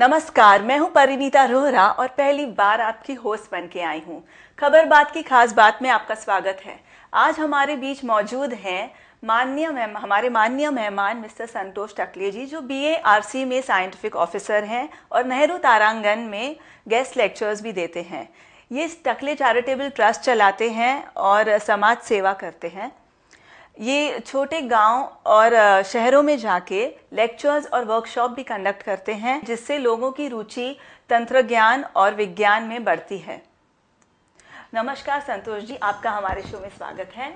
नमस्कार, मैं हूं परिणीता रोहरा और पहली बार आपकी होस्ट बन के आई हूं। खबर बात की खास बात में आपका स्वागत है। आज हमारे बीच मौजूद हैं हमारे माननीय मेहमान मिस्टर संतोष टकले जी, जो बीए आरसी में साइंटिफिक ऑफिसर हैं और नेहरू तारांगण में गेस्ट लेक्चर्स भी देते हैं। ये टकले चैरिटेबल ट्रस्ट चलाते हैं और समाज सेवा करते हैं। ये छोटे गांव और शहरों में जाके लेक्चर्स और वर्कशॉप भी कंडक्ट करते हैं, जिससे लोगों की रुचि तंत्र ज्ञान और विज्ञान में बढ़ती है। नमस्कार संतोष जी, आपका हमारे शो में स्वागत है।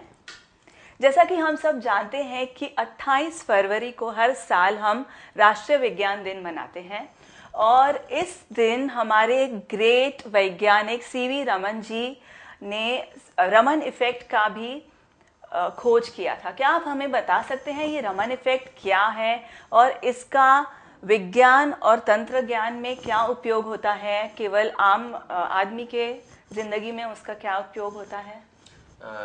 जैसा कि हम सब जानते हैं कि 28 फरवरी को हर साल हम राष्ट्रीय विज्ञान दिन मनाते हैं और इस दिन हमारे ग्रेट वैज्ञानिक सीवी रमन जी ने रमन इफेक्ट का भी खोज किया था। क्या आप हमें बता सकते हैं ये रमन इफेक्ट क्या है और इसका विज्ञान और तंत्र ज्ञान में क्या उपयोग होता है, केवल आम आदमी के जिंदगी में उसका क्या उपयोग होता है?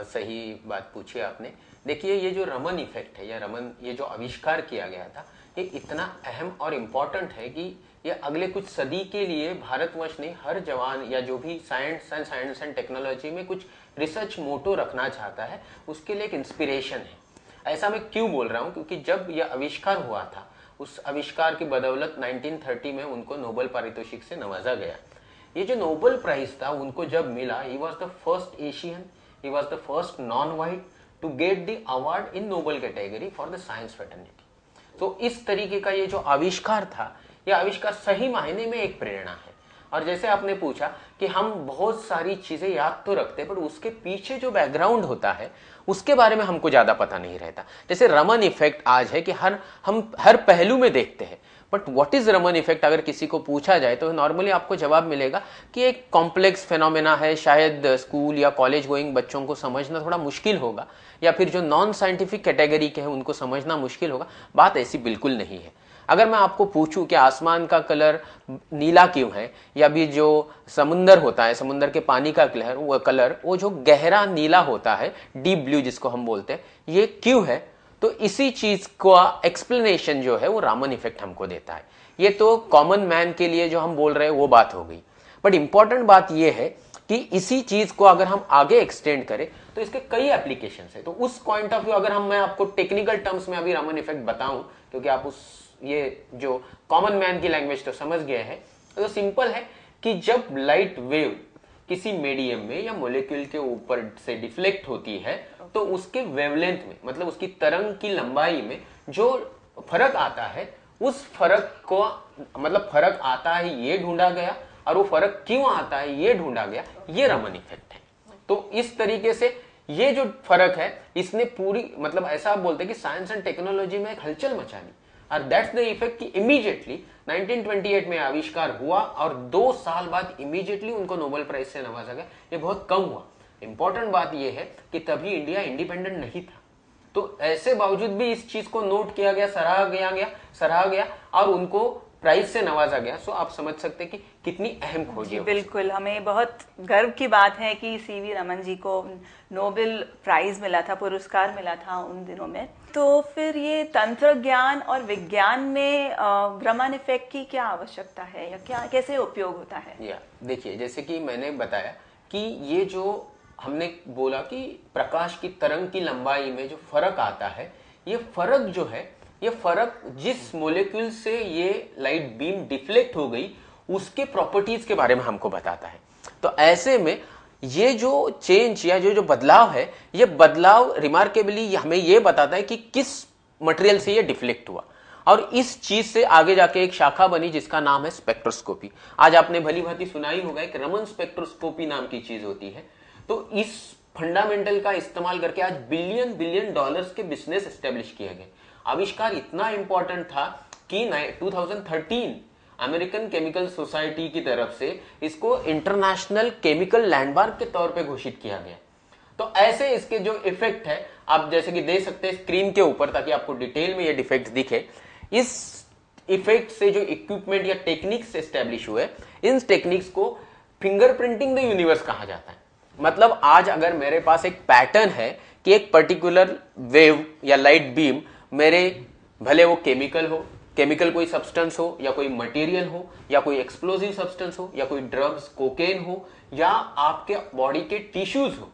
सही बात पूछी आपने। देखिए, ये जो रमन इफेक्ट है या ये जो आविष्कार किया गया था, ये इतना अहम और इम्पोर्टेंट है कि ये अगले कुछ सदी के लिए भारतवर्ष ने हर जवान या जो भी साइंस एंड टेक्नोलॉजी में कुछ रिसर्च मोटो रखना चाहता है, उसके लिए एक इंस्पिरेशन है। ऐसा मैं क्यों बोल रहा हूँ? क्योंकि जब यह आविष्कार हुआ था, उस आविष्कार की बदौलत 1930 में उनको नोबेल पारितोषिक से नवाजा गया। ये जो नोबेल प्राइज था उनको जब मिला, he was the first Asian, he was the first non white to get the award in Nobel category for the science fraternity. तो इस तरीके का ये जो आविष्कार था, यह आविष्कार सही मायने में एक प्रेरणा है। और जैसे आपने पूछा कि हम बहुत सारी चीजें याद तो रखते हैं, पर उसके पीछे जो बैकग्राउंड होता है उसके बारे में हमको ज्यादा पता नहीं रहता। जैसे रमन इफेक्ट आज है कि हम हर पहलू में देखते हैं, but what is Raman effect अगर किसी को पूछा जाए तो नॉर्मली आपको जवाब मिलेगा कि एक कॉम्प्लेक्स फेनोमेना है, शायद स्कूल या कॉलेज गोइंग बच्चों को समझना थोड़ा मुश्किल होगा, या फिर जो नॉन साइंटिफिक कैटेगरी के हैं उनको समझना मुश्किल होगा। बात ऐसी बिल्कुल नहीं है। अगर मैं आपको पूछूं कि आसमान का कलर नीला क्यों है, या भी जो समुंदर होता है, समुंदर के पानी का कलर वो जो गहरा नीला होता है, डीप ब्लू जिसको हम बोलते हैं, ये क्यों है? तो इसी चीज का एक्सप्लेनेशन जो है वो रामन इफेक्ट हमको देता है। ये तो कॉमन मैन के लिए जो हम बोल रहे हैं वो बात हो गई, बट इंपॉर्टेंट बात ये है कि इसी चीज को अगर हम आगे एक्सटेंड करें तो इसके कई एप्लीकेशंस है। तो उस पॉइंट ऑफ व्यू अगर मैं आपको टेक्निकल टर्म्स में अभी रामन इफेक्ट बताऊं, क्योंकि आप ये जो कॉमन मैन की लैंग्वेज तो समझ गए हैं, तो सिंपल है कि जब लाइट वेव किसी मीडियम में या मॉलिक्यूल के ऊपर से डिफ्लेक्ट होती है, तो उसके वेवलेंथ में, मतलब उसकी तरंग की लंबाई में जो फर्क आता है, उस फर्क को, मतलब फर्क आता है ये ढूंढा गया, और वो फर्क क्यों आता है ये ढूंढा गया, ये रमन इफेक्ट है। तो इस तरीके से ये जो फर्क है, इसने पूरी, मतलब ऐसा आप बोलते हैं कि साइंस एंड टेक्नोलॉजी में एक हलचल मचा दी। और दैट्स द इफेक्ट कि इमीडिएटली 1928 में आविष्कार हुआ और 2 साल बाद इमीडिएटली उनको नोबेल प्राइज से नवाजा गया। ये बहुत कम हुआ। इंपॉर्टेंट बात यह है कि तभी इंडिया इंडिपेंडेंट नहीं था, तो ऐसे बावजूद भी इस चीज को नोट किया गया, सराहा गया और उनको प्राइज से नवाजा गया। सो आप समझ सकते हैं कि कितनी अहम खोज है। बिल्कुल, हमें बहुत गर्व की बात है कि सीवी रमन जी को नोबेल प्राइज मिला था, पुरस्कार मिला था उन दिनों में। तो फिर ये तंत्र ज्ञान और विज्ञान में रमन इफेक्ट की क्या आवश्यकता है, या क्या कैसे उपयोग होता है? देखिए, जैसे कि मैंने बताया कि ये जो हमने बोला कि प्रकाश की तरंग की लंबाई में जो फर्क आता है, ये फर्क जो है, ये फर्क जिस मॉलिक्यूल से ये लाइट बीम डिफ्लेक्ट हो गई उसके प्रॉपर्टीज के बारे में हमको बताता है। तो ऐसे में ये जो चेंज या जो बदलाव है, ये बदलाव रिमार्केबली हमें ये बताता है कि किस मटेरियल से ये डिफ्लेक्ट हुआ, और इस चीज से आगे जाके एक शाखा बनी जिसका नाम है स्पेक्ट्रोस्कोपी। आज आपने भली भांति सुना ही होगा, एक रमन स्पेक्ट्रोस्कोपी नाम की चीज होती है। तो इस फंडामेंटल का इस्तेमाल करके आज बिलियन डॉलर्स के बिजनेस एस्टेब्लिश किए गए। आविष्कार इतना इंपॉर्टेंट था कि 2013 अमेरिकन केमिकल सोसाइटी की तरफ से इसको इंटरनेशनल केमिकल लैंडमार्क के तौर पे घोषित किया गया। तो ऐसे इसके जो इफेक्ट है, आप जैसे कि देख सकते हैं स्क्रीन के ऊपर, ताकि आपको डिटेल में ये डिफेक्ट दिखे। इस इफेक्ट से जो इक्विपमेंट या टेक्निक्स एस्टेब्लिश हुए, इन टेक्निक्स को फिंगरप्रिंटिंग द यूनिवर्स कहा जाता है। मतलब आज अगर मेरे पास एक पैटर्न है कि एक पर्टिकुलर वेव या लाइट बीम मेरे, भले वो केमिकल हो केमिकल कोई सब्सटेंस हो या कोई मटेरियल हो या कोई एक्सप्लोजिव सब्सटेंस हो या कोई ड्रग्स, कोकेन हो या आपके बॉडी के टिश्यूज हो,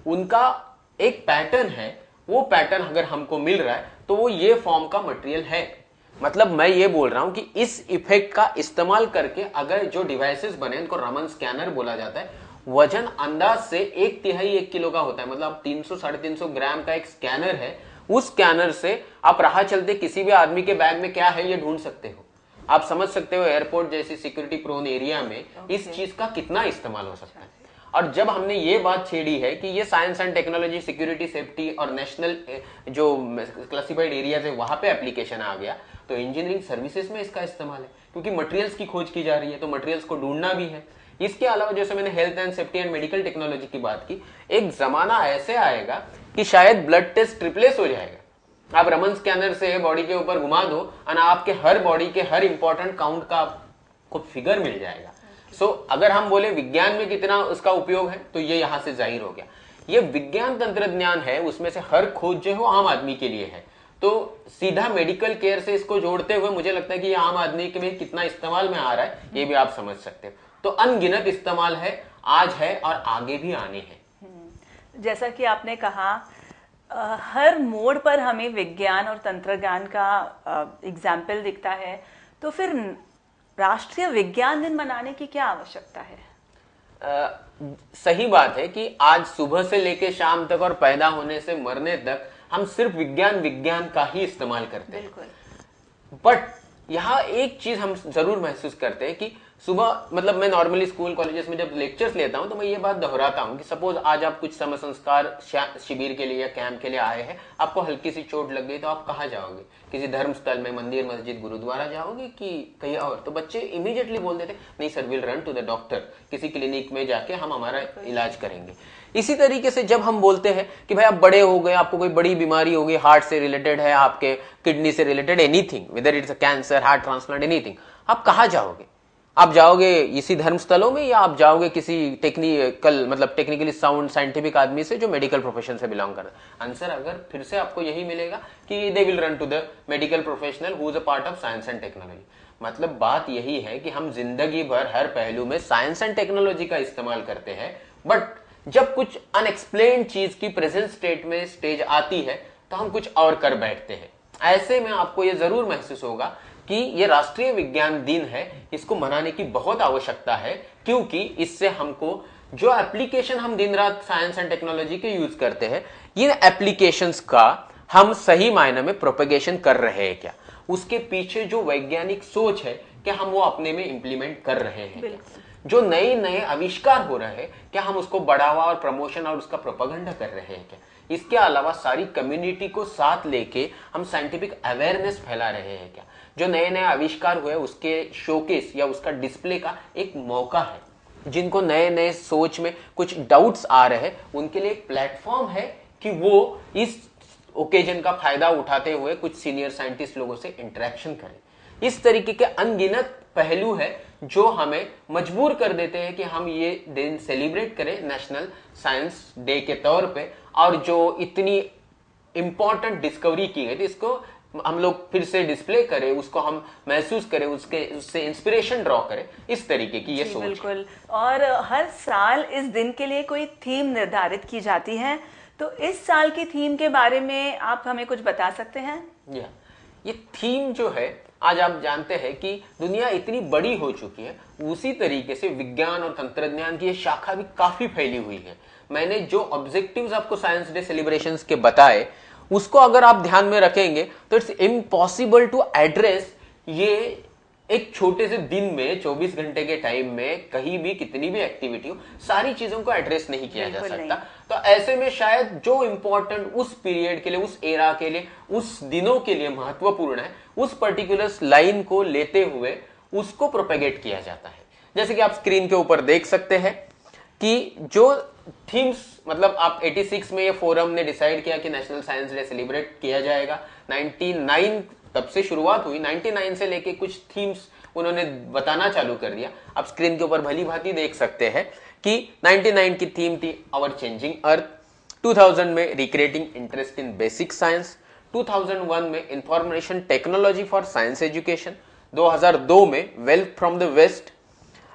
उनका एक पैटर्न है। वो पैटर्न अगर हमको मिल रहा है तो वो ये फॉर्म का मटेरियल है। मतलब मैं ये बोल रहा हूं कि इस इफेक्ट का इस्तेमाल करके अगर जो डिवाइसेस बने, इनको रमन स्कैनर बोला जाता है, वजन अंदाज से 1/3 किलो का होता है। मतलब 300-350 ग्राम का एक स्कैनर है। उस स्कैनर से आप राह चलते किसी भी आदमी के बैग में क्या है ये ढूंढ सकते हो। आप समझ सकते हो एयरपोर्ट जैसी सिक्योरिटी प्रोन एरिया में इस चीज का कितना इस्तेमाल हो सकता है। और जब हमने ये बात छेड़ी है कि ये science and technology, security, safety और नेशनल जो क्लासिफाइड एरियाज है वहां पे एप्लीकेशन आ गया, तो इंजीनियरिंग सर्विसेज में इसका इस्तेमाल है, क्योंकि मटेरियल्स की खोज की जा रही है तो मटेरियल्स को ढूंढना भी है। इसके अलावा जैसे मैंने health and safety and medical technology की बात की, एक जमाना ऐसे आएगा कि शायद ब्लड टेस्ट रिप्लेस हो जाएगा। आप रमन स्कैनर से बॉडी के ऊपर घुमा दो और आपके हर बॉडी के हर इंपॉर्टेंट काउंट का आपको फिगर मिल जाएगा। सो अगर हम बोले विज्ञान में कितना उसका उपयोग है तो ये यहां से जाहिर हो गया। ये विज्ञान तंत्रज्ञान है, उसमें से हर खोज जो है वो आम आदमी के लिए है। तो सीधा मेडिकल केयर से इसको जोड़ते हुए मुझे लगता है कि ये आम आदमी के में कितना इस्तेमाल में आ रहा है ये भी आप समझ सकते हो। तो अनगिनत इस्तेमाल है, आज है और आगे भी आने हैं। जैसा कि आपने कहा, हर मोड़ पर हमें विज्ञान और तंत्रज्ञान का एग्जाम्पल दिखता है। तो फिर राष्ट्रीय विज्ञान दिन मनाने की क्या आवश्यकता है? सही बात है कि आज सुबह से लेकर शाम तक और पैदा होने से मरने तक हम सिर्फ विज्ञान का ही इस्तेमाल करते हैं। बट यहाँ एक चीज हम जरूर महसूस करते हैं कि सुबह, मतलब मैं नॉर्मली स्कूल कॉलेजेस में जब लेक्चर्स लेता हूं तो मैं ये बात दोहराता हूं कि सपोज आज आप कुछ समय संस्कार शिविर के लिए या कैंप के लिए आए हैं, आपको हल्की सी चोट लग गई तो आप कहाँ जाओगे? किसी धर्म स्थल में, मंदिर, मस्जिद, गुरुद्वारा जाओगे कि कहीं और? तो बच्चे इमीडिएटली बोल देते नहीं sir, will run to the doctor, किसी क्लिनिक में जाके हम हमारा इलाज करेंगे। इसी तरीके से जब हम बोलते हैं कि भाई आप बड़े हो गए, आपको कोई बड़ी बीमारी हो गई, हार्ट से रिलेटेड है, आपके किडनी से related, anything, whether it's a cancer, heart transplant, anything, आप कहाँ जाओगे? आप जाओगे इसी धर्म स्थलों में या आप जाओगे किसी टेक्निकल, मतलब टेक्निकली साउंड साइंटिफिक आदमी से जो मेडिकल प्रोफेशन से बिलोंग करता है? आंसर अगर फिर से आपको यही मिलेगा कि they will run to the medical professional who is a part of science and technology. मतलब बात यही है कि हम जिंदगी भर हर पहलू में साइंस एंड टेक्नोलॉजी का इस्तेमाल करते हैं, बट जब कुछ अनएक्सप्लेन्ड चीज की प्रेजेंट स्टेट में स्टेज आती है तो हम कुछ और कर बैठते हैं। ऐसे में आपको यह जरूर महसूस होगा कि ये राष्ट्रीय विज्ञान दिन है, इसको मनाने की बहुत आवश्यकता है, क्योंकि इससे हमको जो एप्लीकेशन हम दिन रात साइंस एंड टेक्नोलॉजी के यूज करते हैं, ये एप्लीकेशंस का हम सही मायने में प्रोपेगेशन कर रहे हैं क्या? उसके पीछे जो वैज्ञानिक सोच है क्या हम वो अपने में इंप्लीमेंट कर रहे हैं? जो नए नए आविष्कार हो रहे हैं क्या हम उसको बढ़ावा और प्रमोशन और उसका प्रोपेगेंडा कर रहे हैं क्या? इसके अलावा सारी कम्युनिटी को साथ लेके हम साइंटिफिक अवेयरनेस फैला रहे हैं क्या? जो नए नए आविष्कार हुए उसके शोकेस या उसका डिस्प्ले का एक मौका है। जिनको नए नए सोच में कुछ डाउट्स आ रहे हैं उनके लिए एक प्लेटफॉर्म है कि वो इस ओकेजन का फायदा उठाते हुए कुछ सीनियर साइंटिस्ट लोगों से इंटरेक्शन करें। इस तरीके के अनगिनत पहलू है जो हमें मजबूर कर देते हैं कि हम ये दिन सेलिब्रेट करें नेशनल साइंस डे के तौर पे, और जो इतनी इंपॉर्टेंट डिस्कवरी की गई थी इसको हम लोग फिर से डिस्प्ले करें, उसको हम महसूस करें, उससे इंस्पिरेशन ड्रॉ करें। इस तरीके की ये सोच बिल्कुल। और हर साल इस दिन के लिए कोई थीम निर्धारित की जाती है, तो इस साल की थीम के बारे में आप हमें कुछ बता सकते हैं? ये थीम जो है, आज आप जानते हैं कि दुनिया इतनी बड़ी हो चुकी है, उसी तरीके से विज्ञान और तंत्रज्ञान की ये शाखा भी काफी फैली हुई है। मैंने जो ऑब्जेक्टिव्स आपको साइंस डे सेलिब्रेशंस के बताए उसको अगर आप ध्यान में रखेंगे तो इट्स इम्पॉसिबल टू एड्रेस ये एक छोटे से दिन में 24 घंटे के टाइम में कहीं भी कितनी भी एक्टिविटी हो, सारी चीजों को एड्रेस नहीं किया जा सकता। तो ऐसे में शायद जो इंपॉर्टेंट उस पीरियड के लिए, उस एरा के लिए, उस दिनों के लिए महत्वपूर्ण है, उस पर्टिकुलर लाइन को लेते हुए उसको प्रोपेगेट किया जाता है। जैसे कि आप स्क्रीन के ऊपर देख सकते हैं कि जो थीम्स, मतलब आप 86 में ये फोरम ने डिसाइड किया कि नेशनल साइंस डे सेलिब्रेट किया जाएगा। 99 तब से शुरुआत हुई, 99 से लेके कुछ थीम्स उन्होंने बताना चालू कर दिया। आप स्क्रीन के ऊपर भली भांति देख सकते हैं कि 99 की थीम थी आवर चेंजिंग अर्थ, 2000 में recreating interest in basic science, 2001 में information technology for science education, 2002 में wealth from the west,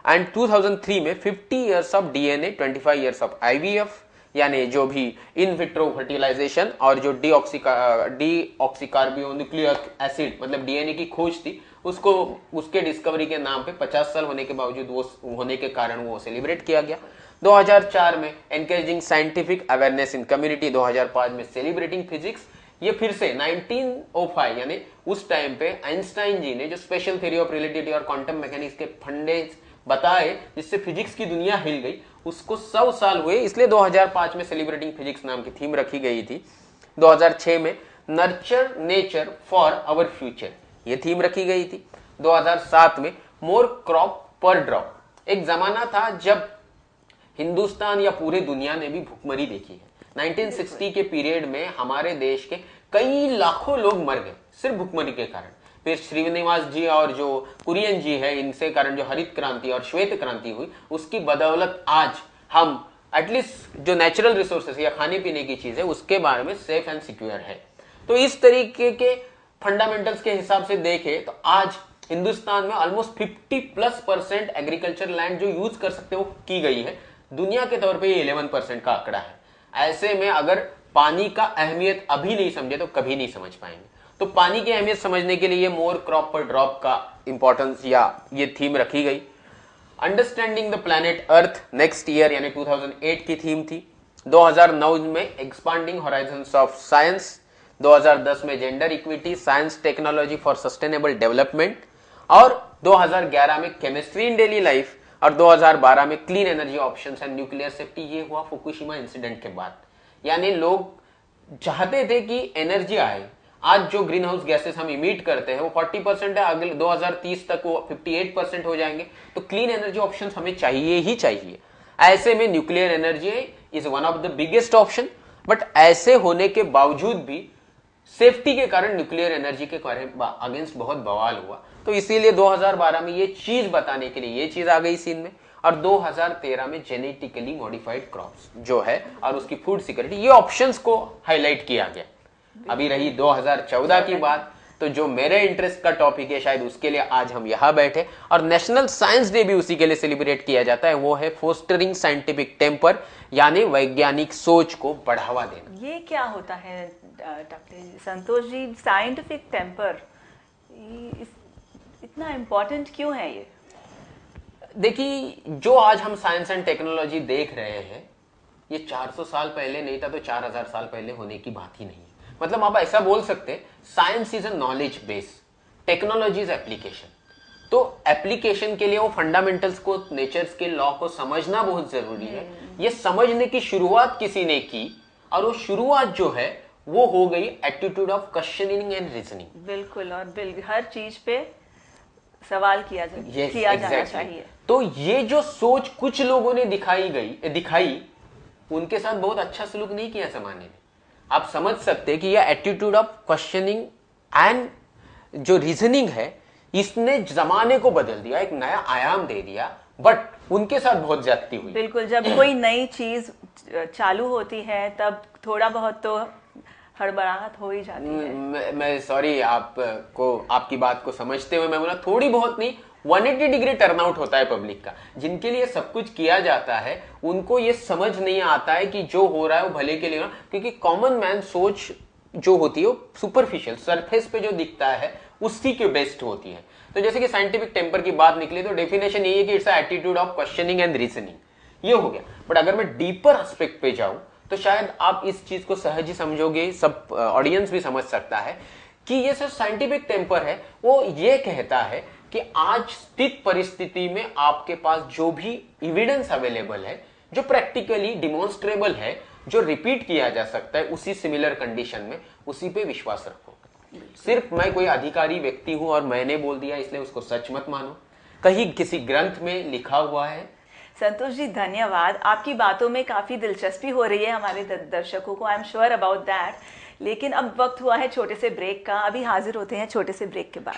and 2003 में 50 years of DNA, 25 years of IVF, यानी जो भी इन विट्रो फर्टिलाइजेशन और जो डीऑक्सीकार्बोन्यूक्लिक एसिड मतलब डीएनए की खोज थी, उसको उसके डिस्कवरी के नाम पे 50 साल होने के बावजूद वो होने के कारण वो सेलिब्रेट किया गया। 2004 में encouraging scientific awareness in community, 2005 में सेलिब्रेटिंग फिजिक्स। ये फिर से 1905 यानी उस टाइम पे आइंस्टाइन जी ने जो स्पेशल थ्योरी ऑफ रिलेटिविटी और क्वांटम मैकेनिक्स के फंडे बताए जिससे फिजिक्स की दुनिया हिल गई, उसको 100 साल हुए, इसलिए 2005 में सेलिब्रेटिंग फिजिक्स नाम की थीम रखी गई थी। 2006 में nurture nature for our future ये थीम रखी गई थी। 2007 में मोर क्रॉप पर ड्रॉप। एक जमाना था जब हिंदुस्तान या पूरे दुनिया ने भी भुखमरी देखी है। 1960 के पीरियड में हमारे देश के कई लाखों लोग मर गए सिर्फ भुखमरी के कारण। फिर श्रीनिवास जी और जो कुरियन जी है, इनसे कारण जो हरित क्रांति और श्वेत क्रांति हुई, उसकी बदौलत आज हम एटलीस्ट जो नेचुरल रिसोर्सेस या खाने पीने की चीज है उसके बारे में सेफ एंड सिक्योर है। तो इस तरीके के फंडामेंटल्स के हिसाब से देखें तो आज हिंदुस्तान में ऑलमोस्ट 50+% एग्रीकल्चर लैंड जो यूज कर सकते हो की गई है। दुनिया के तौर पे ये 11% का आंकड़ा है। ऐसे में अगर पानी का अहमियत अभी नहीं समझे तो कभी नहीं समझ पाएंगे। तो पानी की अहमियत समझने के लिए मोर क्रॉप पर ड्रॉप का इंपॉर्टेंस या ये थीम रखी गई। Understanding the planet earth next year यानी 2008 की थीम थी। 2009 में एक्सपांडिंग होराइजन्स ऑफ साइंस, 2010 में gender equity, science technology for sustainable development, और 2011 में केमिस्ट्री इन डेली लाइफ, और 2012 में clean energy options and nuclear safety. ये हुआ फुकुशिमा इंसिडेंट के बाद। यानी लोग चाहते थे कि एनर्जी आए। आज जो ग्रीन हाउस गैसेस हम इमिट करते हैं वो 40% है, अगले 2030 तक वो 58% हो जाएंगे। तो क्लीन एनर्जी ऑप्शंस हमें चाहिए ही चाहिए। ऐसे में nuclear energy is one of the biggest option, but ऐसे होने के बावजूद भी सेफ्टी के कारण न्यूक्लियर एनर्जी के अगेंस्ट बहुत बवाल हुआ। तो इसीलिए 2012 में ये चीज बताने के लिए ये चीज आ गई सीन में, और 2013 में जेनेटिकली मॉडिफाइड क्रॉप्स जो है और उसकी फूड सिक्योरिटी, ये ऑप्शंस को हाईलाइट किया गया। अभी रही 2014 की बात, तो जो मेरे इंटरेस्ट का टॉपिक है शायद उसके लिए आज हम यहाँ बैठे, और नेशनल साइंस डे भी उसी के लिए सेलिब्रेट किया जाता है। वो है फोस्टरिंग साइंटिफिक टेम्पर, यानी वैज्ञानिक सोच को बढ़ावा देना। ये क्या होता है doctor Santosh ji, scientific temper इतना इम्पोर्टेंट क्यों है? ये देखिए, जो आज हम साइंस एंड टेक्नोलॉजी देख रहे हैं ये 400 साल पहले नहीं था तो 4000 साल पहले होने की बात ही नहीं है। मतलब आप ऐसा बोल सकते हैं science is a knowledge base, technology is application. तो एप्लीकेशन के लिए वो फंडामेंटल्स को, नेचर्स के लॉ को समझना बहुत जरूरी है। ये समझने की शुरुआत किसी ने की, और वो शुरुआत जो है वो हो गई attitude of questioning and reasoning. बिल्कुल, और हर चीज पे सवाल किया जाना चाहिए। तो ये जो सोच कुछ लोगों ने दिखाई, उनके साथ बहुत अच्छा सलूक नहीं किया समाज ने। आप समझ सकते हैं कि यह एटीट्यूड ऑफ क्वेश्चनिंग एंड जो रीजनिंग है, इसने जमाने को बदल दिया, एक नया आयाम दे दिया, बट उनके साथ बहुत ज्यादती हुई। बिल्कुल, जब कोई नई चीज चालू होती है तब थोड़ा बहुत तो हड़बड़ाहट हो ही जाती है। मैं सॉरी, आपकी बात को समझते हुए मैं बोला थोड़ी बहुत नहीं, 180 डिग्री टर्नआउट होता है पब्लिक का। जिनके लिए सब कुछ किया जाता है उनको ये समझ नहीं आता है कि जो हो रहा है वो भले के लिए हो, क्योंकि कॉमन मैन सोच जो होती है वो सुपरफिशियल, सरफेस पे जो दिखता है उसी के बेस्ट होती है। तो जैसे कि साइंटिफिक टेम्पर की बात निकली तो डेफिनेशन यही है कि it's attitude of questioning and reasoning, ये हो गया। बट अगर मैं डीपर एस्पेक्ट पे जाऊं तो शायद आप इस चीज को सहज ही समझोगे, सब ऑडियंस भी समझ सकता है कि ये सिर्फ साइंटिफिक टेम्पर है। वो ये कहता है कि आज स्थित परिस्थिति में आपके पास जो भी एविडेंस अवेलेबल है, जो प्रैक्टिकली डिमॉन्स्ट्रेबल है, जो रिपीट किया जा सकता है उसी सिमिलर कंडीशन में, उसी पे विश्वास रखो। सिर्फ मैं कोई अधिकारी व्यक्ति हूं और मैंने बोल दिया इसलिए उसको सच मत मानो। कहीं किसी ग्रंथ में लिखा हुआ है। संतोष जी धन्यवाद, आपकी बातों में काफी दिलचस्पी हो रही है हमारे दर्शकों को, I am sure about that. लेकिन अब वक्त हुआ है छोटे से ब्रेक का। अभी हाजिर होते हैं छोटे से ब्रेक के बाद।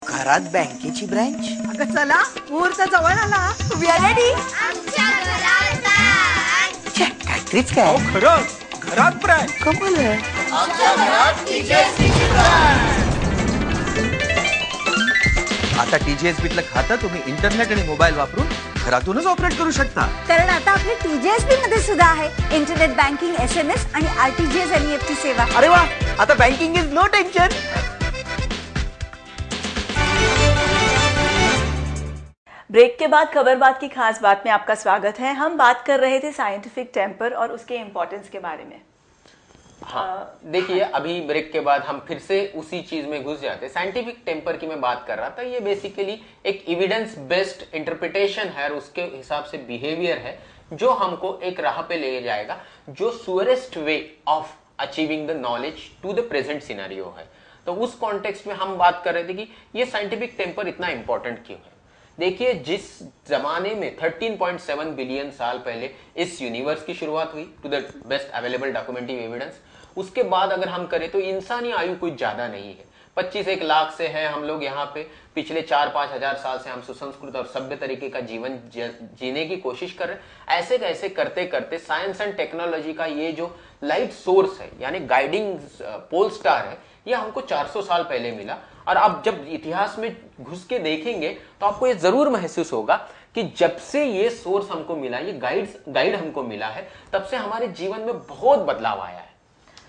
घरात बँकेची ब्रँच, अगं चला, मुहूर्त जवळ आला. We are ready. आमच्या घरात बँक. काहीतरीच काय. खरंच घरात ब्रँच कमाल आहे. आता TGSBतलं खातं तुम्ही इंटरनेट आणि मोबाईल वापरून घरातूनच ऑपरेट करू शकता. कारण आता आपली TGSB मध्ये सुद्धा आहे इंटरनेट बँकिंग, SMS आणि RTGS NEFT सेवा. अरे वा, आता banking is no tension. Break के बाद खबर बात की खास बात में आपका स्वागत है। हम बात कर रहे थे साइंटिफिक टेम्पर और उसके इम्पोर्टेंस के बारे में। हाँ, देखिए अभी ब्रेक के बाद हम फिर से उसी चीज में घुस जाते हैं। साइंटिफिक टेम्पर की मैं बात कर रहा था, ये बेसिकली एक एविडेंस बेस्ड इंटरप्रिटेशन है और उसके हिसाब से बिहेवियर है जो हमको एक राह पे ले जाएगा, जो surest way of achieving the knowledge to the present scenario है। तो उस कॉन्टेक्स्ट में हम बात कर रहे थे कि ये साइंटिफिक टेम्पर इतना इंपॉर्टेंट क्यों है। देखिए, जिस जमाने में 13.7 बिलियन साल पहले इस यूनिवर्स की शुरुआत हुई to the best available documentive evidence, उसके बाद अगर हम करें तो इंसानी आयु कुछ ज्यादा नहीं है। 25-1 लाख से है हम लोग यहाँ पे, पिछले 4-5 हजार साल से हम सुसंस्कृत और सभ्य तरीके का जीवन जीने की कोशिश कर रहे हैं। ऐसे कैसे करते करते साइंस एंड टेक्नोलॉजी का ये जो लाइट सोर्स है यानी गाइडिंग पोल स्टार है, ये हमको 400 साल पहले मिला। और आप जब इतिहास में घुस के देखेंगे तो आपको ये जरूर महसूस होगा कि जब से ये सोर्स हमको मिला, ये गाइड हमको मिला है, तब से हमारे जीवन में बहुत बदलाव आया है।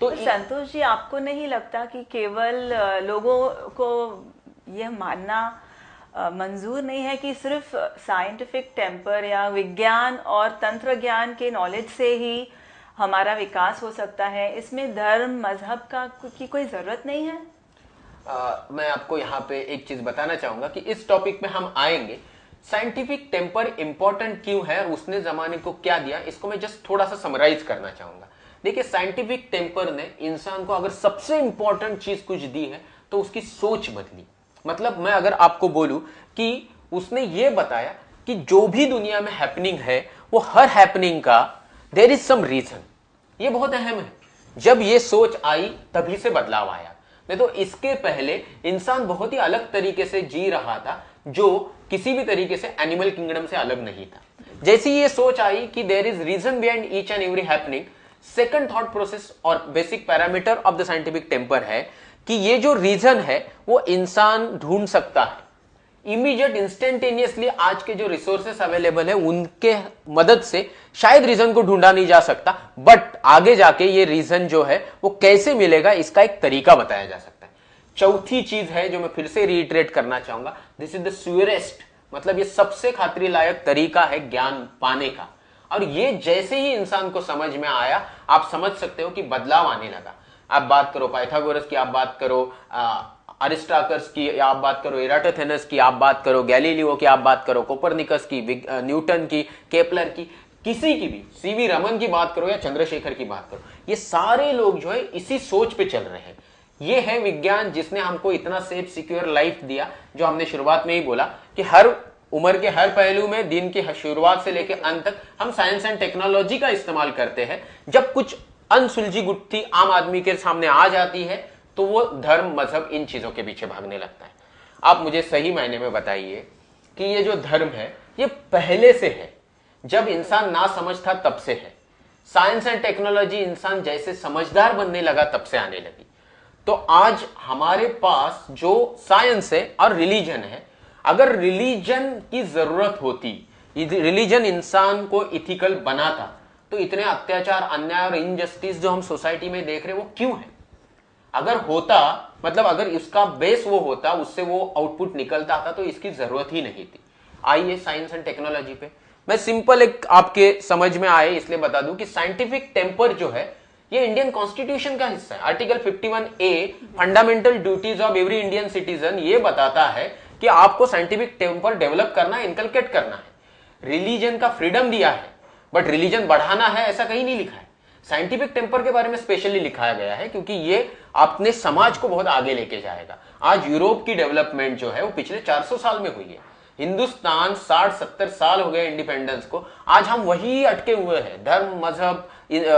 तो संतोष जी, आपको नहीं लगता कि केवल लोगों को यह मानना मंजूर नहीं है कि सिर्फ साइंटिफिक टेम्पर या विज्ञान और तंत्र ज्ञान के नॉलेज से ही हमारा विकास हो सकता है? इसमें धर्म मजहब की कोई जरूरत नहीं है? मैं आपको यहाँ पे एक चीज बताना चाहूंगा कि इस टॉपिक में हम आएंगे। साइंटिफिक टेम्पर इंपॉर्टेंट क्यों है और उसने जमाने को क्या दिया, इसको मैं जस्ट थोड़ा सा समराइज करना चाहूंगा। देखिए, साइंटिफिक टेम्पर ने इंसान को अगर सबसे इंपॉर्टेंट चीज कुछ दी है तो उसकी सोच बदली। मतलब मैं अगर आपको बोलूं कि उसने ये बताया कि जो भी दुनिया में हैपनिंग है वो हर हैपनिंग का देयर इज सम रीजन। ये बहुत अहम है। जब ये सोच आई तभी से बदलाव आया, नहीं तो इसके पहले इंसान बहुत ही अलग तरीके से जी रहा था जो किसी भी तरीके से एनिमल किंगडम से अलग नहीं था। जैसी ये सोच आई कि there is reason behind each and every happening, second thought process और basic parameter of the scientific temper है कि ये जो रीजन है वो इंसान ढूंढ सकता है इमीडिएट इंस्टेंटेनियसली। आज के जो रिसोर्सेस अवेलेबल है उनके मदद से शायद रीजन को ढूंढा नहीं जा सकता, बट आगे जाके ये रीजन जो है वो कैसे मिलेगा इसका एक तरीका बताया जा सकता है। चौथी चीज है जो मैं फिर से रिइटरेट करना चाहूंगा, दिस इज द सुअरेस्ट, मतलब ये सबसे खातिर लायक तरीका है ज्ञान पाने का। और ये जैसे ही इंसान को समझ में आया, आप समझ सकते हो कि बदलाव आने लगा। आप बात करो पाइथागोरस की, आप बात करो अरिस्टार्कस की, या आप बात करो एराटोथेनस की, आप बात करो गैलीलियो की, आप बात करो कोपरनिकस की, न्यूटन की, केपलर की, किसी की भी, सीवी रमन की बात करो या चंद्रशेखर की बात करो, ये सारे लोग जो है इसी सोच पे चल रहे हैं। ये है विज्ञान जिसने हमको इतना सेफ सिक्योर लाइफ दिया, जो हमने शुरुआत में ही बोला कि हर उम्र के हर पहलू में दिन की शुरुआत से लेकर अंत तक हम साइंस एंड टेक्नोलॉजी का इस्तेमाल करते हैं। जब कुछ अनसुलझी गुत्थी आम आदमी के सामने आ जाती है तो वो धर्म मजहब इन चीजों के पीछे भागने लगता है। आप मुझे सही मायने में बताइए कि ये जो धर्म है ये पहले से है, जब इंसान ना समझ था तब से है। साइंस एंड टेक्नोलॉजी इंसान जैसे समझदार बनने लगा तब से आने लगी। तो आज हमारे पास जो साइंस है और रिलीजन है, अगर रिलीजन की जरूरत होती, रिलीजन इंसान को इथिकल बनाता, तो इतने अत्याचार, अन्याय और इनजस्टिस जो हम सोसाइटी में देख रहे हैं वो क्यों है? अगर होता, मतलब अगर इसका बेस वो होता, उससे वो आउटपुट निकलता था, तो इसकी जरूरत ही नहीं थी। आइए साइंस एंड टेक्नोलॉजी पे मैं सिंपल एक आपके समझ में आए इसलिए बता दूं कि साइंटिफिक टेम्पर जो है ये इंडियन कॉन्स्टिट्यूशन का हिस्सा है। Article 51A fundamental duties of every Indian citizen ये बताता है कि आपको साइंटिफिक टेम्पर डेवलप करना है, इनकलकेट करना है। रिलीजन का फ्रीडम दिया है, बट रिलीजन बढ़ाना है ऐसा कहीं नहीं लिखा है। साइंटिफिक टेम्पर के बारे में स्पेशली लिखाया गया है क्योंकि ये अपने समाज को बहुत आगे लेके जाएगा। आज यूरोप की डेवलपमेंट जो है वो पिछले 400 साल में हुई है। हिंदुस्तान 60-70 साल हो गए इंडिपेंडेंस को, आज हम वही अटके हुए हैं, धर्म मजहब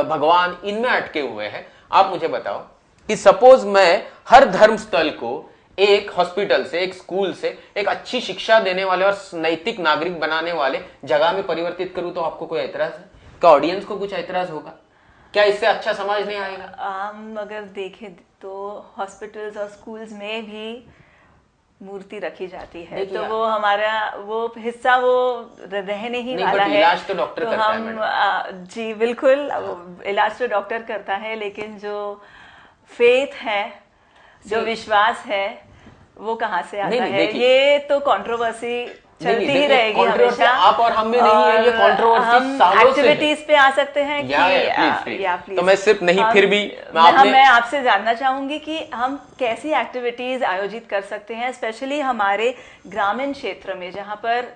भगवान इनमें अटके हुए हैं। आप मुझे बताओ कि सपोज मैं हर धर्म स्थल को एक हॉस्पिटल से, एक स्कूल से, एक अच्छी शिक्षा देने वाले और नैतिक नागरिक बनाने वाले जगह में परिवर्तित करूं तो आपको कोई ऐतराज है? क्या ऑडियंस को कुछ ऐतराज होगा? क्या इससे अच्छा समाज नहीं आएगा? हम अगर देखें तो हॉस्पिटल्स और स्कूल्स में भी मूर्ति रखी जाती है, तो वो हमारा वो हिस्सा वो रहने ही वाला है। इलाज तो डॉक्टर तो करता हम जी बिल्कुल, इलाज तो डॉक्टर करता है, लेकिन जो फेथ है, जो विश्वास है, वो कहाँ से आता है? ये तो कंट्रोवर्सी चलती ही रहेगी हमेशा। आप और हम में नहीं है ये कंट्रोवर्सी, सालों से एक्टिविटीज पे आ सकते हैं प्लीज। तो मैं सिर्फ नहीं, फिर भी मैं आपसे जानना चाहूंगी कि हम कैसी एक्टिविटीज आयोजित कर सकते हैं, स्पेशली हमारे ग्रामीण क्षेत्र में, जहां पर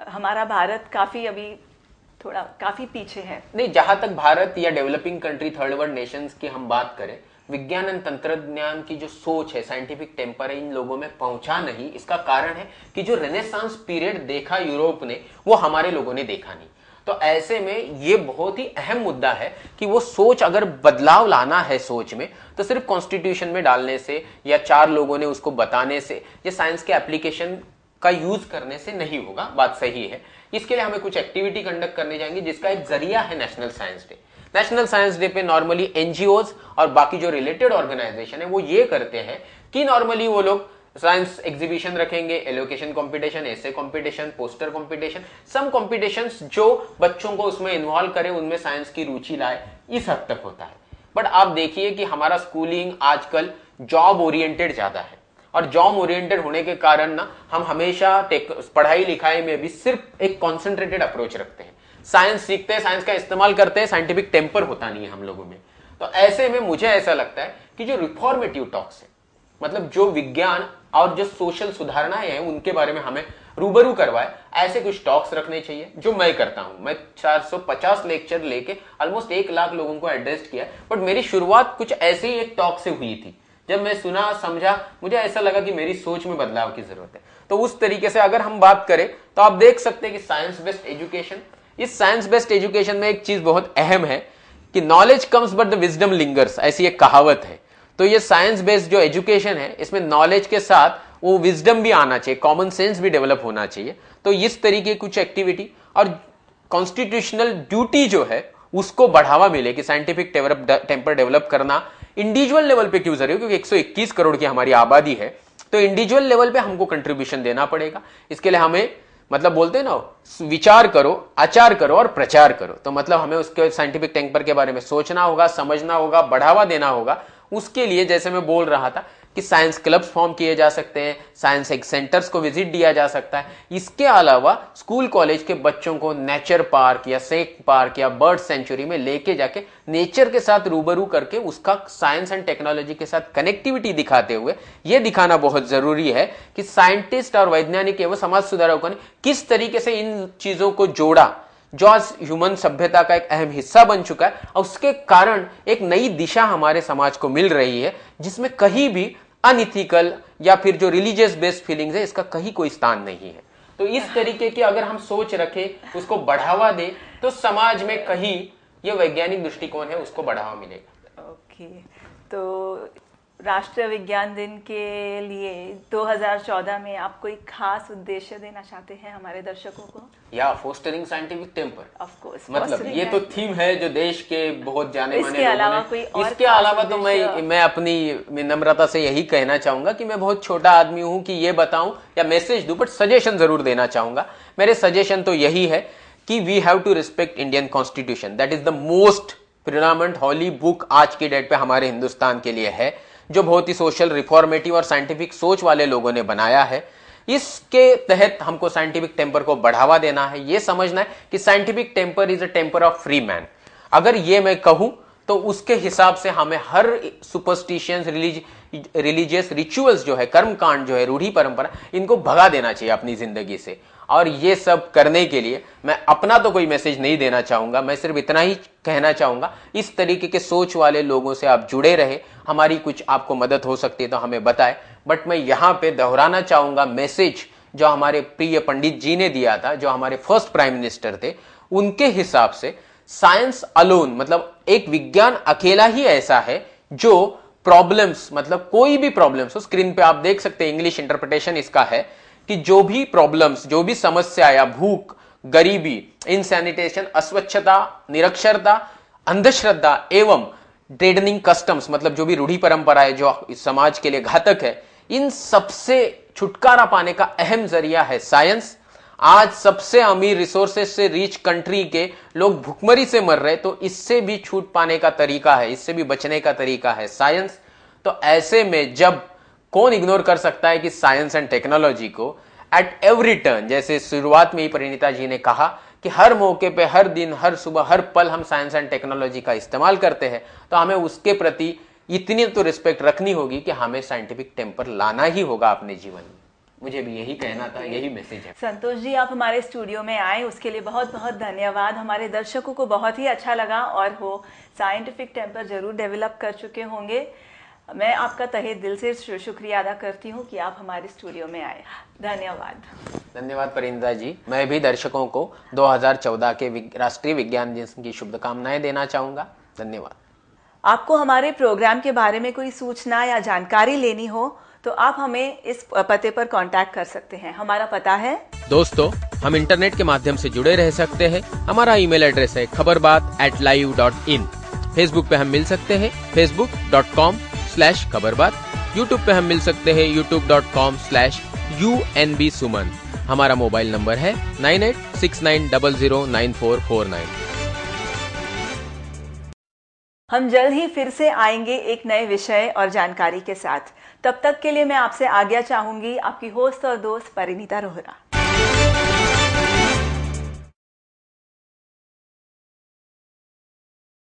हमारा भारत काफी पीछे है। नहीं, जहां तक भारत या developing country, third world Nations की हम बात करें, विज्ञान एवं तंत्रज्ञान की जो सोच है, साइंटिफिक टेम्पर है, इन लोगों में पहुंचा नहीं। इसका कारण है कि जो रेनेसांस पीरियड देखा यूरोप ने, वो हमारे लोगों ने देखा नहीं। तो ऐसे में ये बहुत ही अहम मुद्दा है कि वो सोच, अगर बदलाव लाना है सोच में, तो सिर्फ कॉन्स्टिट्यूशन में डालने से या 4 लोगों ने उसको बताने से या साइंस के एप्लीकेशन का यूज करने से नहीं होगा। बात सही है। इसके लिए हमें कुछ एक्टिविटी कंडक्ट करनी जाएंगी, जिसका एक जरिया है national science day. National science day पे नॉर्मली एनजीओज और बाकी जो रिलेटेड ऑर्गेनाइजेशन है वो ये करते हैं कि नॉर्मली वो लोग साइंस एग्जीबिशन रखेंगे, एलोकेशन कंपटीशन, एसे कंपटीशन, पोस्टर कंपटीशन, सम कंपटीशंस जो बच्चों को उसमें इन्वॉल्व करे, उनमें साइंस की रुचि लाए, इस हद तक होता है। बट आप देखिए कि हमारा स्कूलिंग आजकल जॉब ओरिएंटेड ज्यादा है, और जॉब ओरिएंटेड होने के कारण ना हम हमेशा पढ़ाई लिखाई में भी सिर्फ एक कॉन्सेंट्रेटेड अप्रोच रखते हैं। साइंस सीखते हैं, साइंस का इस्तेमाल करते हैं, साइंटिफिक टेम्पर होता नहीं है हम लोगों में। तो ऐसे में मुझे ऐसा लगता है कि जो रिफॉर्मेटिव टॉक्स है, मतलब जो विज्ञान और जो सोशल सुधारणाएं हैं उनके बारे में हमें रूबरू करवाए, ऐसे कुछ टॉक्स रखने चाहिए, जो मैं करता हूं। मैं 450 लेक्चर लेके ऑलमोस्ट 1 लाख लोगों को एड्रेस किया। बट मेरी शुरुआत कुछ ऐसे ही एक टॉक से हुई थी। जब मैं सुना, समझा, मुझे ऐसा लगा कि मेरी सोच में बदलाव की जरूरत है। तो उस तरीके से अगर हम बात करें तो आप देख सकते हैं कि साइंस बेस्ड एजुकेशन, इस साइंस बेस्ड एजुकेशन में एक चीज बहुत अहम है कि knowledge comes but the wisdom lingers, ऐसी एक कहावत है। तो ये साइंस बेस्ड जो एजुकेशन है, इसमें नॉलेज के साथ वो विजडम भी आना चाहिए, कॉमन सेंस भी डेवलप होना चाहिए। तो इस तरीके कुछ एक्टिविटी और कॉन्स्टिट्यूशनल ड्यूटी जो है उसको बढ़ावा मिले कि साइंटिफिक टेम्पर डेवलप करना इंडिविजुअल लेवल पे क्यों जरूरी है, क्योंकि 121 करोड़ की हमारी आबादी है। तो इंडिविजुअल लेवल पे हमको कंट्रीब्यूशन देना पड़ेगा। इसके लिए हमें, मतलब बोलते हैं ना, विचार करो, आचार करो और प्रचार करो। तो मतलब हमें उसके साइंटिफिक टेम्पर के बारे में सोचना होगा, समझना होगा, बढ़ावा देना होगा। उसके लिए जैसे मैं बोल रहा था कि साइंस क्लब्स फॉर्म किए जा सकते हैं, साइंस सेंटर्स को विजिट दिया जा सकता है। इसके अलावा स्कूल कॉलेज के बच्चों को नेचर पार्क या सेक पार्क या बर्ड सेंचुरी में लेके जाके नेचर के साथ रूबरू करके उसका साइंस एंड टेक्नोलॉजी के साथ कनेक्टिविटी दिखाते हुए यह दिखाना बहुत जरूरी है कि साइंटिस्ट और वैज्ञानिक एवं समाज सुधारकों ने किस तरीके से इन चीजों को जोड़ा, जो आज ह्यूमन सभ्यता का एक अहम हिस्सा बन चुका है। और उसके कारण एक नई दिशा हमारे समाज को मिल रही है, जिसमें कहीं भी अनइथिकल या फिर जो रिलीजियस बेस्ड फीलिंग्स है, इसका कहीं कोई स्थान नहीं है। तो इस तरीके की अगर हम सोच रखें, उसको बढ़ावा दें, तो समाज में कहीं ये वैज्ञानिक दृष्टिकोण है उसको बढ़ावा मिलेगा। ओके, तो राष्ट्रीय विज्ञान दिन के लिए 2014 में आप कोई खास उद्देश्य देना चाहते हैं हमारे दर्शकों को? या fostering scientific temper, of course, मतलब ये तो थीम है जो देश के बहुत जाने माने लोग हैं। इसके अलावा तो मैं अपनी नम्रता से यही कहना चाहूंगा कि मैं बहुत छोटा आदमी हूं कि ये बताऊं या मैसेज दूं, बट सजेशन जरूर देना चाहूंगा। मेरे सजेशन तो यही है कि we have to respect Indian constitution, that is the most predominant holy book आज की डेट पे हमारे हिंदुस्तान के लिए है, जो बहुत ही सोशल, रिफॉर्मेटिव और साइंटिफिक सोच वाले लोगों ने बनाया है। इसके तहत हमको साइंटिफिक टेम्पर को बढ़ावा देना है। यह समझना है कि scientific temper is a temper of free man. अगर ये मैं कहूं तो उसके हिसाब से हमें हर सुपरस्टिशियंस, रिलीजियस रिचुअल्स जो है, कर्मकांड जो है, रूढ़ी परंपरा, इनको भगा देना चाहिए अपनी जिंदगी से। और ये सब करने के लिए मैं अपना तो कोई मैसेज नहीं देना चाहूंगा, मैं सिर्फ इतना ही कहना चाहूंगा, इस तरीके के सोच वाले लोगों से आप जुड़े रहे। हमारी कुछ आपको मदद हो सकती है तो हमें बताएं। बट मैं यहां पे दोहराना चाहूंगा मैसेज जो हमारे प्रिय पंडित जी ने दिया था, जो हमारे फर्स्ट प्राइम मिनिस्टर थे। उनके हिसाब से साइंस अलोन, मतलब एक विज्ञान अकेला ही ऐसा है जो प्रॉब्लम्स, मतलब कोई भी प्रॉब्लम्स हो, स्क्रीन पे आप देख सकते हैं, इंग्लिश इंटरप्रिटेशन इसका है कि जो भी प्रॉब्लम्स, जो भी समस्या या भूख, गरीबी, इनसैनिटेशन, अस्वच्छता, निरक्षरता, अंधश्रद्धा एवं डेडनिंग कस्टम्स, मतलब जो भी रूढ़ी परंपरा है जो इस समाज के लिए घातक है, इन सबसे छुटकारा पाने का अहम जरिया है साइंस। आज सबसे अमीर रिसोर्सेज से रिच कंट्री के लोग भुखमरी से मर रहे, तो इससे भी छूट पाने का तरीका है, इससे भी बचने का तरीका है साइंस। तो ऐसे में जब कौन इग्नोर कर सकता है कि साइंस एंड टेक्नोलॉजी को एट एवरी टर्न, जैसे शुरुआत में ही परिणीता जी ने कहा कि हर मौके पे, हर दिन, हर सुबह, हर पल हम साइंस एंड टेक्नोलॉजी का इस्तेमाल करते हैं, तो हमें उसके प्रति इतनी तो रिस्पेक्ट रखनी होगी कि हमें साइंटिफिक टेम्पर लाना ही होगा अपने जीवन में। मुझे भी यही कहना था, यही मैसेज है। संतोष जी, आप हमारे स्टूडियो में आए उसके लिए बहुत बहुत धन्यवाद। हमारे दर्शकों को बहुत ही अच्छा लगा और वो साइंटिफिक टेम्पर जरूर डेवलप कर चुके होंगे। मैं आपका तहे दिल से शुक्रिया अदा करती हूँ कि आप हमारे स्टूडियो में आए। धन्यवाद। धन्यवाद परिंदा जी। मैं भी दर्शकों को 2014 के राष्ट्रीय विज्ञान दिवस की शुभकामनाएं देना चाहूंगा। धन्यवाद। आपको हमारे प्रोग्राम के बारे में कोई सूचना या जानकारी लेनी हो तो आप हमें इस पते पर कांटेक्ट कर सकते हैं। हमारा पता है, दोस्तों, हम इंटरनेट के माध्यम से जुड़े रह सकते हैं। हमारा ईमेल एड्रेस है khabarbaat@live.in। फेसबुक पे हम मिल सकते हैं facebook.com/khabarbaat। यूट्यूब पे हम मिल सकते हैं youtube.com/UNBSuman। हमारा मोबाइल नंबर है 9869009449। हम जल्द ही फिर से आएंगे एक नए विषय और जानकारी के साथ। तब तक के लिए मैं आपसे आज्ञा चाहूंगी। आपकी होस्ट और दोस्त परिणीता रोहरा।